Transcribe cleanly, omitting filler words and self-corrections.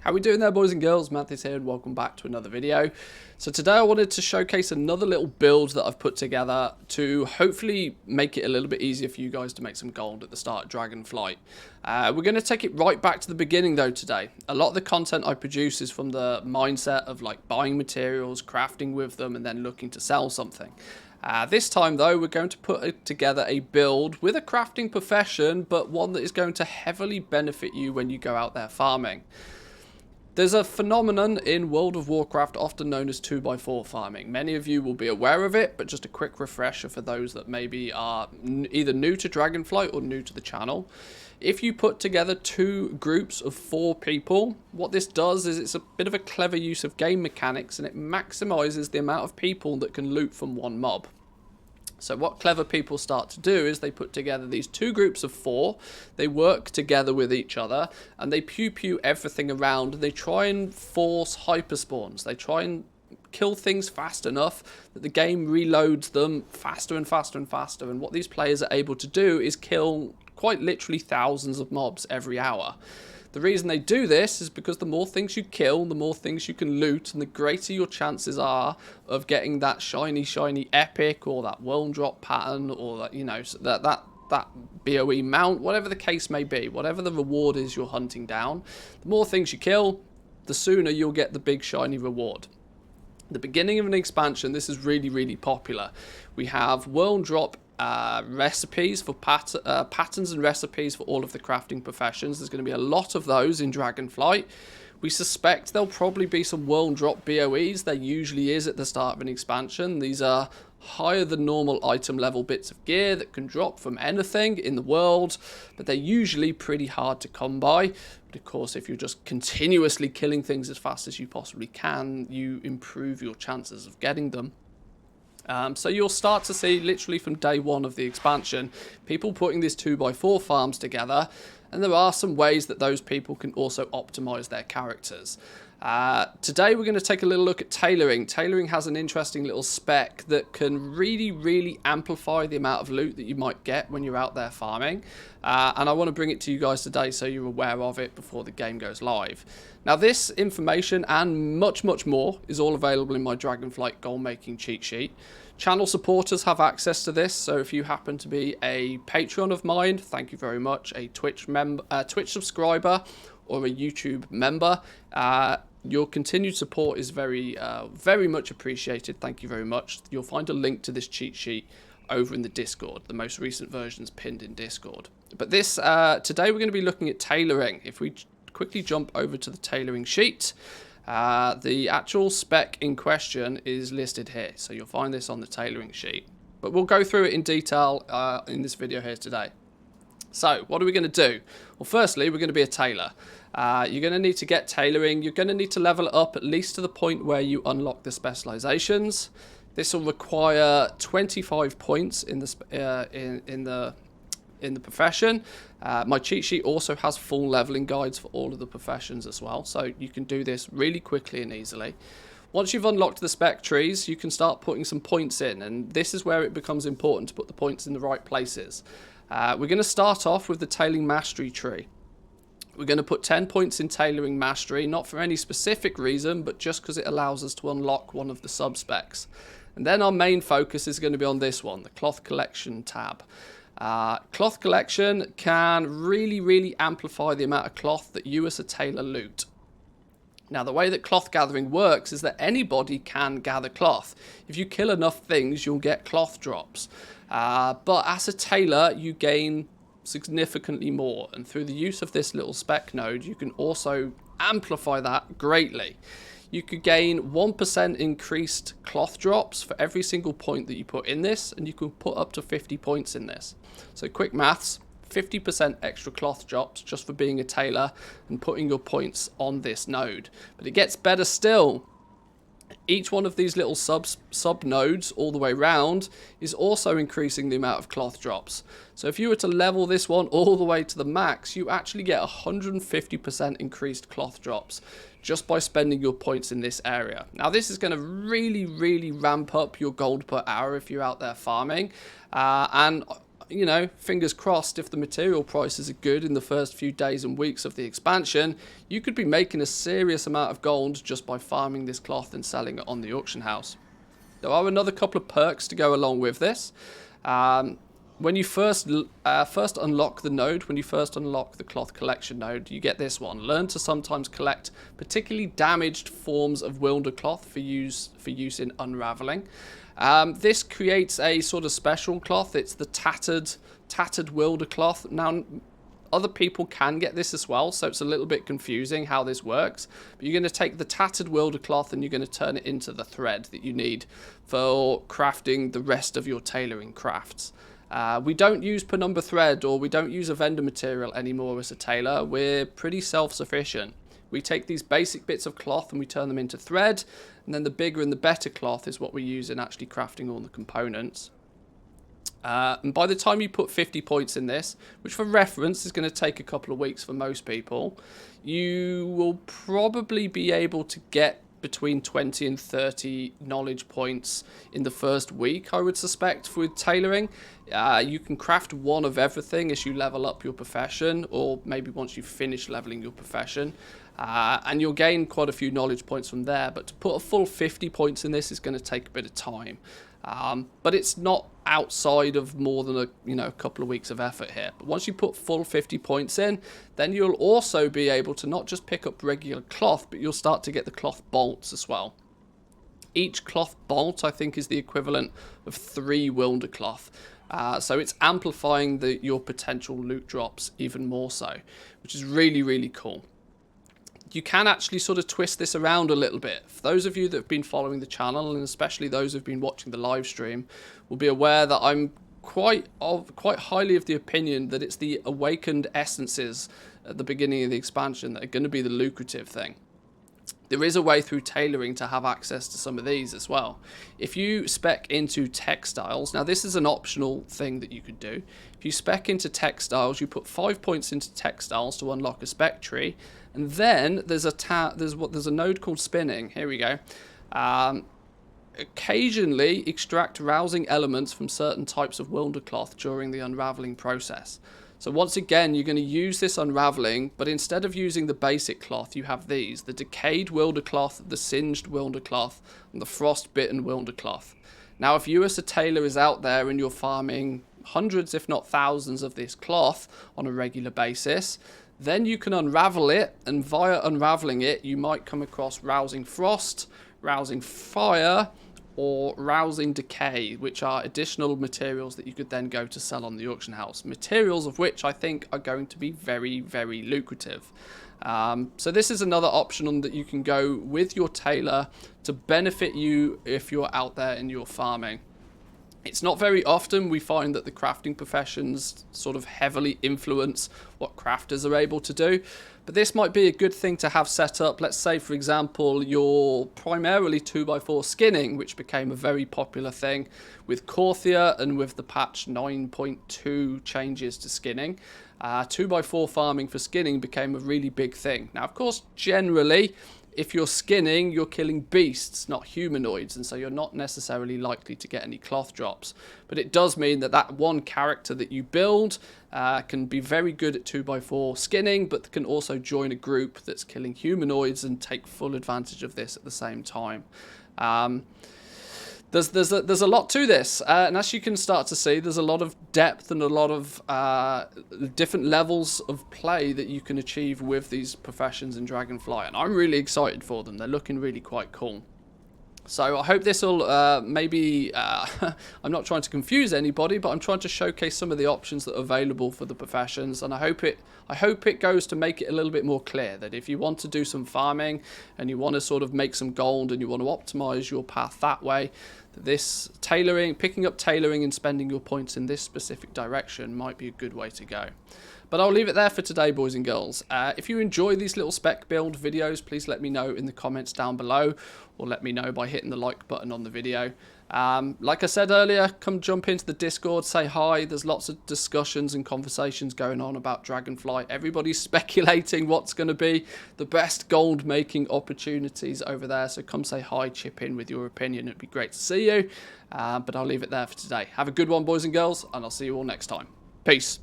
How we doing there, boys and girls? Manthieus here and welcome back to another video. So today I wanted to showcase another little build that I've put together to hopefully make it a little bit easier for you guys to make some gold at the start of Dragonflight. We're going to take it right back to the beginning though today. A lot of the content I produce is from the mindset of like buying materials, crafting with them and then looking to sell something. This time though, we're going to put together a build with a crafting profession, but one that is going to heavily benefit you when you go out there farming. There's a phenomenon in World of Warcraft often known as 2x4 farming. Many of you will be aware of it, but just a quick refresher for those that maybe are either new to Dragonflight or new to the channel. If you put together two groups of 4 people, what this does is it's a bit of a clever use of game mechanics and it maximizes the amount of people that can loot from one mob. So what clever people start to do is they put together these two groups of 4, they work together with each other, and they pew everything around, and they try and force hyperspawns. They try and kill things fast enough that the game reloads them faster and faster and faster, and what these players are able to do is kill quite literally thousands of mobs every hour. The reason they do this is because the more things you kill, the more things you can loot, and the greater your chances are of getting that shiny epic or that world drop pattern or that, you know, that BOE mount, whatever the case may be, whatever the reward is you're hunting down. The more things you kill, the sooner you'll get the big shiny reward. The beginning of an expansion, this is really popular. We have world drop recipes for patterns and recipes for all of the crafting professions. There's going to be a lot of those in Dragonflight. We suspect there'll probably be some world drop BOEs. There usually is at the start of an expansion. These are higher than normal item level bits of gear that can drop from anything in the world, but they're usually pretty hard to come by. But of course, if you're just continuously killing things as fast as you possibly can, you improve your chances of getting them. So you'll start to see literally from day one of the expansion people putting these 2x4 farms together, and there are some ways that those people can also optimize their characters. Today we're going to take a little look at tailoring. Tailoring has an interesting little spec that can really amplify the amount of loot that you might get when you're out there farming, and I want to bring it to you guys today so you're aware of it before the game goes live. Now this information and much more is all available in my Dragonflight goal making cheat sheet. Channel supporters have access to this, so if you happen to be a Patreon of mine, thank you very much, a Twitch subscriber or a YouTube member, your continued support is very much appreciated. Thank you very much. You'll find a link to this cheat sheet over in the Discord. The most recent version is pinned in Discord. But this today we're going to be looking at tailoring. If we quickly jump over to the tailoring sheet, the actual spec in question is listed here, so you'll find this on the tailoring sheet, but we'll go through it in detail in this video here today. So what are we going to do? Well, firstly, we're going to be a tailor. You're going to need to get tailoring. You're going to need to level it up at least to the point where you unlock the specializations. This will require 25 points in the profession. My cheat sheet also has full leveling guides for all of the professions as well, so you can do this really quickly and easily. Once you've unlocked the spec trees, you can start putting some points in, and this is where it becomes important to put the points in the right places. We're going to start off with the tailoring mastery tree. We're going to put 10 points in tailoring mastery, not for any specific reason, but just because it allows us to unlock one of the sub-specs. And then our main focus is going to be on this one, the cloth collection tab. Cloth collection can really amplify the amount of cloth that you as a tailor loot. Now, the way that cloth gathering works is that anybody can gather cloth. If you kill enough things, you'll get cloth drops. But as a tailor, you gain significantly more. And through the use of this little spec node, you can also amplify that greatly. You could gain 1% increased cloth drops for every single point that you put in this, and you can put up to 50 points in this. So quick maths, 50% extra cloth drops just for being a tailor and putting your points on this node. But it gets better still. Each one of these little sub nodes all the way round is also increasing the amount of cloth drops. So if you were to level this one all the way to the max, you actually get 150% increased cloth drops just by spending your points in this area. Now this is going to really ramp up your gold per hour if you're out there farming, and you know, fingers crossed, if the material prices are good in the first few days and weeks of the expansion, you could be making a serious amount of gold just by farming this cloth and selling it on the auction house. There are another couple of perks to go along with this. When you first unlock the node, when you first unlock the cloth collection node, you get this one. Learn to sometimes collect particularly damaged forms of wilder cloth for use in unraveling. This creates a sort of special cloth. It's the tattered wilder cloth. Now, other people can get this as well, so it's a little bit confusing how this works. But you're going to take the tattered wilder cloth and you're going to turn it into the thread that you need for crafting the rest of your tailoring crafts. We don't use penumbra thread, or we don't use a vendor material anymore as a tailor. We're pretty self-sufficient. We take these basic bits of cloth and we turn them into thread, and then the bigger and the better cloth is what we use in actually crafting all the components. And by the time you put 50 points in this, which for reference is going to take a couple of weeks for most people, you will probably be able to get between 20 and 30 knowledge points in the first week, I would suspect, with tailoring. You can craft one of everything as you level up your profession, or maybe once you finish leveling your profession. And you'll gain quite a few knowledge points from there, but to put a full 50 points in this is going to take a bit of time. But it's not outside of more than a couple of weeks of effort here. But once you put full 50 points in, then you'll also be able to not just pick up regular cloth, but you'll start to get the cloth bolts as well. Each cloth bolt, I think, is the equivalent of 3 wilder cloth. So it's amplifying your potential loot drops even more so, which is really, really cool. You can actually sort of twist this around a little bit. For those of you that have been following the channel, and especially those who've been watching the live stream, will be aware that I'm quite highly of the opinion that it's the awakened essences at the beginning of the expansion that are going to be the lucrative thing. There is a way through tailoring to have access to some of these as well. If you spec into textiles, now this is an optional thing that you could do. If you spec into textiles, you put 5 points into textiles to unlock a spec tree, and then there's a node called spinning. Here we go. Occasionally extract rousing elements from certain types of wilder cloth during the unraveling process. So once again, you're going to use this unraveling, but instead of using the basic cloth, you have these: the decayed wilder cloth, the singed wilder cloth, and the frostbitten wilder cloth. Now, if you as a tailor is out there and you're farming hundreds, if not thousands, of this cloth on a regular basis, then you can unravel it, and via unraveling it, you might come across rousing frost, rousing fire, or rousing decay, which are additional materials that you could then go to sell on the auction house. Materials of which I think are going to be very, very lucrative. So this is another option that you can go with your tailor to benefit you if you're out there and you're farming. It's not very often we find that the crafting professions sort of heavily influence what crafters are able to do, but this might be a good thing to have set up. Let's say, for example, you're primarily 2x4 skinning, which became a very popular thing with Corthia and with the patch 9.2 changes to skinning. 2x4 farming for skinning became a really big thing. Now, of course, generally, if you're skinning, you're killing beasts, not humanoids, and so you're not necessarily likely to get any cloth drops. But it does mean that that one character that you build can be very good at 2x4 skinning, but can also join a group that's killing humanoids and take full advantage of this at the same time. There's a lot to this, and as you can start to see, there's a lot of depth and a lot of different levels of play that you can achieve with these professions in Dragonflight, and I'm really excited for them. They're looking really quite cool. So I hope this will maybe, I'm not trying to confuse anybody, but I'm trying to showcase some of the options that are available for the professions, and I hope it goes to make it a little bit more clear that if you want to do some farming and you want to sort of make some gold and you want to optimize your path that way, this tailoring, picking up tailoring and spending your points in this specific direction might be a good way to go. But I'll leave it there for today, boys and girls. If you enjoy these little spec build videos, please let me know in the comments down below, or let me know by hitting the like button on the video. Like I said earlier, come jump into the Discord, say hi. There's lots of discussions and conversations going on about Dragonflight. Everybody's speculating what's going to be the best gold making opportunities over there. So come say hi, chip in with your opinion. It'd be great to see you. But I'll leave it there for today. Have a good one, boys and girls, and I'll see you all next time. Peace.